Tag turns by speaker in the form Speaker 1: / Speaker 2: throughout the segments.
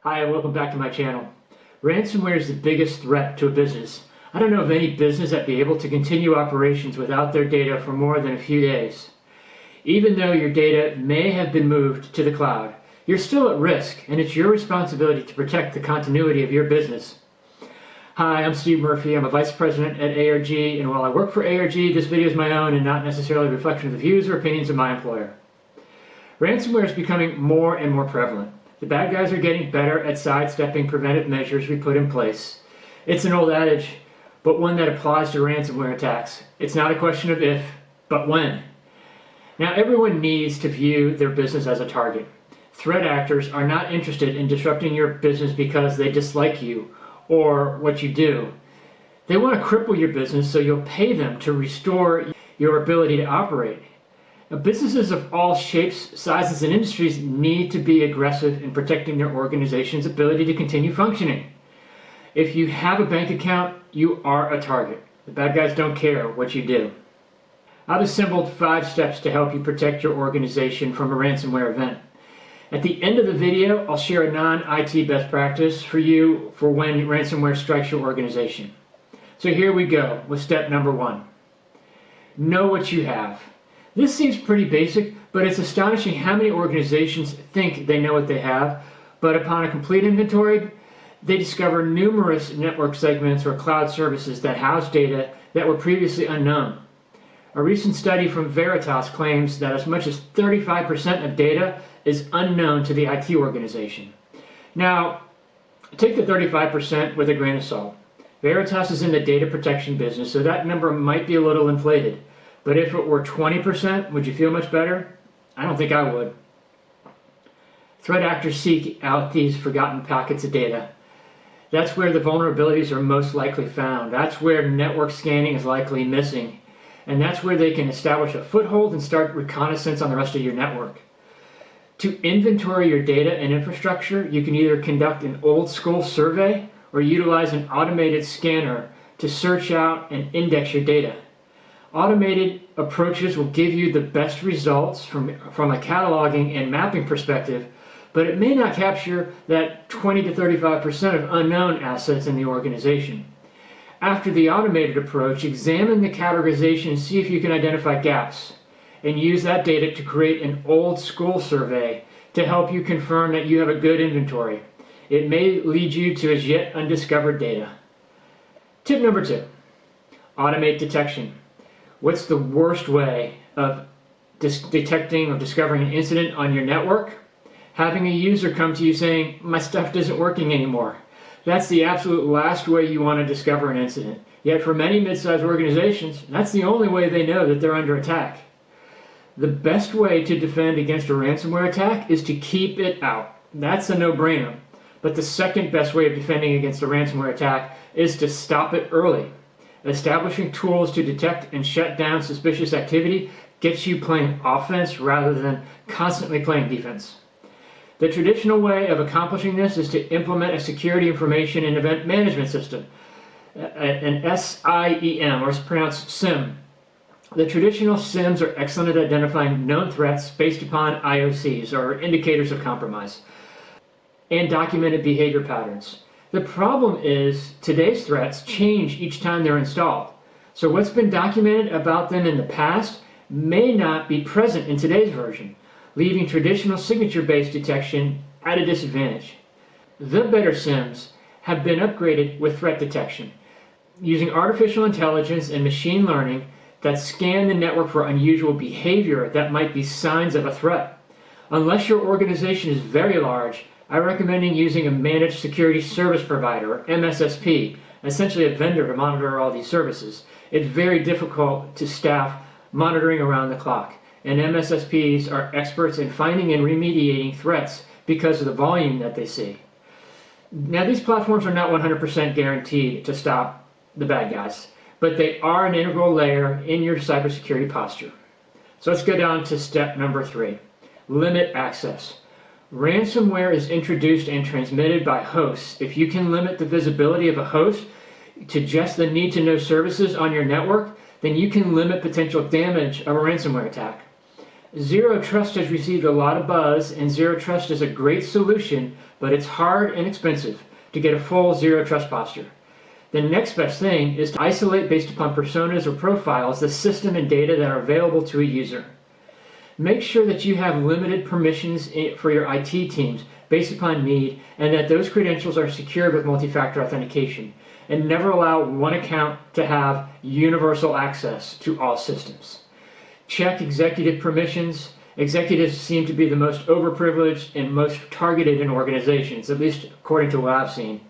Speaker 1: Hi, and welcome back to my channel. Ransomware is the biggest threat to a business. I don't know of any business that'd be able to continue operations without their data for more than a few days. Even though your data may have been moved to the cloud, you're still at risk, and it's your responsibility to protect the continuity of your business. Hi, I'm Steve Murphy. I'm a Vice President at ARG, and while I work for ARG, this video is my own and not necessarily a reflection of the views or opinions of my employer. Ransomware is becoming more and more prevalent. The bad guys are getting better at sidestepping preventive measures we put in place. It's an old adage, but one that applies to ransomware attacks. It's not a question of if, but when. Now, everyone needs to view their business as a target. Threat actors are not interested in disrupting your business because they dislike you or what you do. They want to cripple your business so you'll pay them to restore your ability to operate. Now, businesses of all shapes, sizes, and industries need to be aggressive in protecting their organization's ability to continue functioning. If you have a bank account, you are a target. The bad guys don't care what you do. I've assembled 5 steps to help you protect your organization from a ransomware event. At the end of the video, I'll share a non-IT best practice for you for when ransomware strikes your organization. So here we go with step number 1. Know what you have. This seems pretty basic, but it's astonishing how many organizations think they know what they have, but upon a complete inventory, they discover numerous network segments or cloud services that house data that were previously unknown. A recent study from Veritas claims that as much as 35% of data is unknown to the IT organization. Now, take the 35% with a grain of salt. Veritas is in the data protection business, so that number might be a little inflated. But if it were 20%, would you feel much better? I don't think I would. Threat actors seek out these forgotten pockets of data. That's where the vulnerabilities are most likely found. That's where network scanning is likely missing. And that's where they can establish a foothold and start reconnaissance on the rest of your network. To inventory your data and infrastructure, you can either conduct an old school survey or utilize an automated scanner to search out and index your data. Automated approaches will give you the best results from a cataloging and mapping perspective, but it may not capture that 20 to 35% of unknown assets in the organization. After the automated approach, examine the categorization and see if you can identify gaps, and use that data to create an old school survey to help you confirm that you have a good inventory. It may lead you to as yet undiscovered data. Tip number 2, automate detection. What's the worst way of detecting or discovering an incident on your network? Having a user come to you saying, my stuff isn't working anymore. That's the absolute last way you want to discover an incident. Yet for many mid-sized organizations, that's the only way they know that they're under attack. The best way to defend against a ransomware attack is to keep it out. That's a no-brainer. But the second best way of defending against a ransomware attack is to stop it early. Establishing tools to detect and shut down suspicious activity gets you playing offense rather than constantly playing defense. The traditional way of accomplishing this is to implement a security information and event management system, an SIEM, or it's pronounced SIM. The traditional SIMs are excellent at identifying known threats based upon IOCs, or indicators of compromise, and documented behavior patterns. The problem is today's threats change each time they're installed. So what's been documented about them in the past may not be present in today's version, leaving traditional signature-based detection at a disadvantage. The better SIMs have been upgraded with threat detection, using artificial intelligence and machine learning that scan the network for unusual behavior that might be signs of a threat. Unless your organization is very large, I'm recommending using a managed security service provider, or MSSP, essentially a vendor to monitor all these services. It's very difficult to staff monitoring around the clock, and MSSPs are experts in finding and remediating threats because of the volume that they see. Now, these platforms are not 100% guaranteed to stop the bad guys, but they are an integral layer in your cybersecurity posture. So let's go down to step number 3, limit access. Ransomware is introduced and transmitted by hosts. If you can limit the visibility of a host to just the need-to-know services on your network, then you can limit potential damage of a ransomware attack. Zero Trust has received a lot of buzz, and Zero Trust is a great solution, but it's hard and expensive to get a full Zero Trust posture. The next best thing is to isolate based upon personas or profiles the system and data that are available to a user. Make sure that you have limited permissions for your IT teams based upon need, and that those credentials are secured with multi-factor authentication. And never allow one account to have universal access to all systems. Check executive permissions. Executives seem to be the most overprivileged and most targeted in organizations, at least according to what I've seen.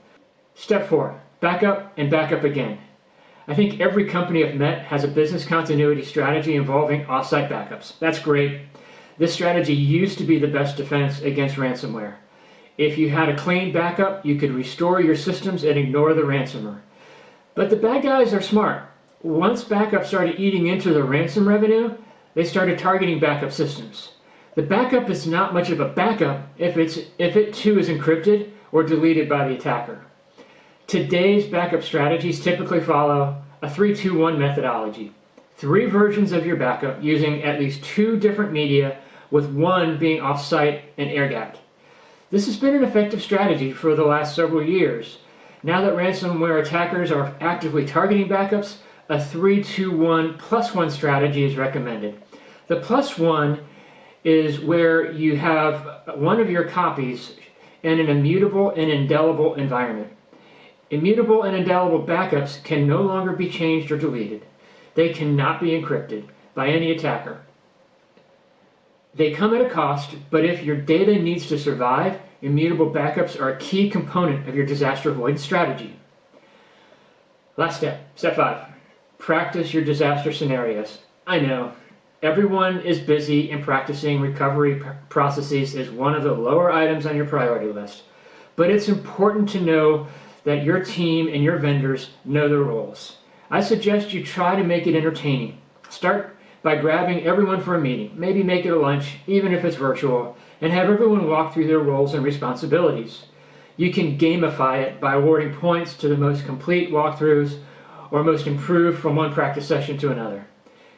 Speaker 1: Step 4. Backup and backup again. I think every company I've met has a business continuity strategy involving offsite backups. That's great. This strategy used to be the best defense against ransomware. If you had a clean backup, you could restore your systems and ignore the ransomer. But the bad guys are smart. Once backup started eating into the ransom revenue, they started targeting backup systems. The backup is not much of a backup if it too is encrypted or deleted by the attacker. Today's backup strategies typically follow a 3-2-1 methodology. 3 versions of your backup using at least 2 different media, with one being off-site and air-gapped. This has been an effective strategy for the last several years. Now that ransomware attackers are actively targeting backups, a 3-2-1 plus 1 strategy is recommended. The plus 1 is where you have one of your copies in an immutable and indelible environment. Immutable and indelible backups can no longer be changed or deleted. They cannot be encrypted by any attacker. They come at a cost, but if your data needs to survive, immutable backups are a key component of your disaster avoidance strategy. Last step, step 5. Practice your disaster scenarios. I know, everyone is busy, and practicing recovery processes is one of the lower items on your priority list. But it's important to know that your team and your vendors know their roles. I suggest you try to make it entertaining. Start by grabbing everyone for a meeting, maybe make it a lunch, even if it's virtual, and have everyone walk through their roles and responsibilities. You can gamify it by awarding points to the most complete walkthroughs or most improved from one practice session to another.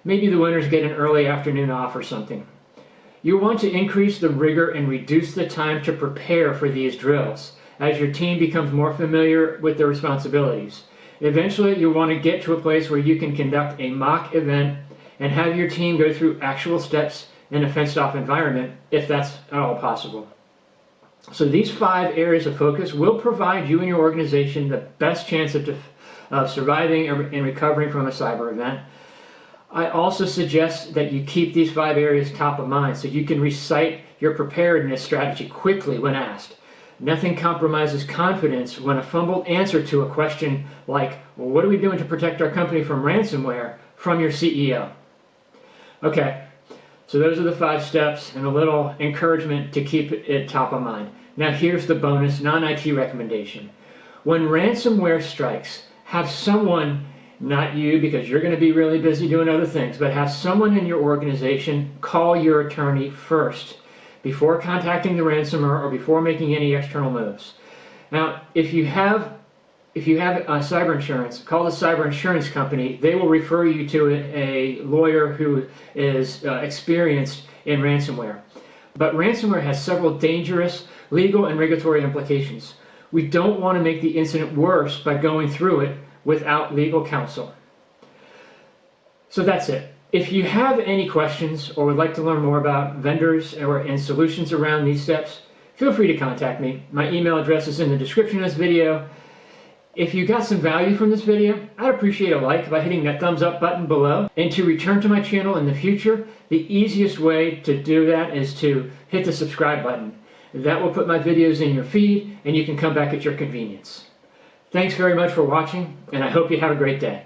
Speaker 1: Maybe the winners get an early afternoon off or something. You want to increase the rigor and reduce the time to prepare for these drills as your team becomes more familiar with their responsibilities. Eventually, you'll want to get to a place where you can conduct a mock event and have your team go through actual steps in a fenced-off environment, if that's at all possible. So these 5 areas of focus will provide you and your organization the best chance of surviving and recovering from a cyber event. I also suggest that you keep these 5 areas top of mind so you can recite your preparedness strategy quickly when asked. Nothing compromises confidence when a fumbled answer to a question like, well, what are we doing to protect our company from ransomware, from your CEO? Okay, so those are the 5 steps and a little encouragement to keep it top of mind. Now here's the bonus non-IT recommendation. When ransomware strikes, have someone, not you because you're going to be really busy doing other things, but have someone in your organization call your attorney first before contacting the ransomer or before making any external moves. Now, if you have cyber insurance, call the cyber insurance company. They will refer you to a lawyer who is experienced in ransomware. But ransomware has several dangerous legal and regulatory implications. We don't want to make the incident worse by going through it without legal counsel. So that's it. If you have any questions or would like to learn more about vendors and solutions around these steps, feel free to contact me. My email address is in the description of this video. If you got some value from this video, I'd appreciate a like by hitting that thumbs up button below. And to return to my channel in the future, the easiest way to do that is to hit the subscribe button. That will put my videos in your feed and you can come back at your convenience. Thanks very much for watching, and I hope you have a great day.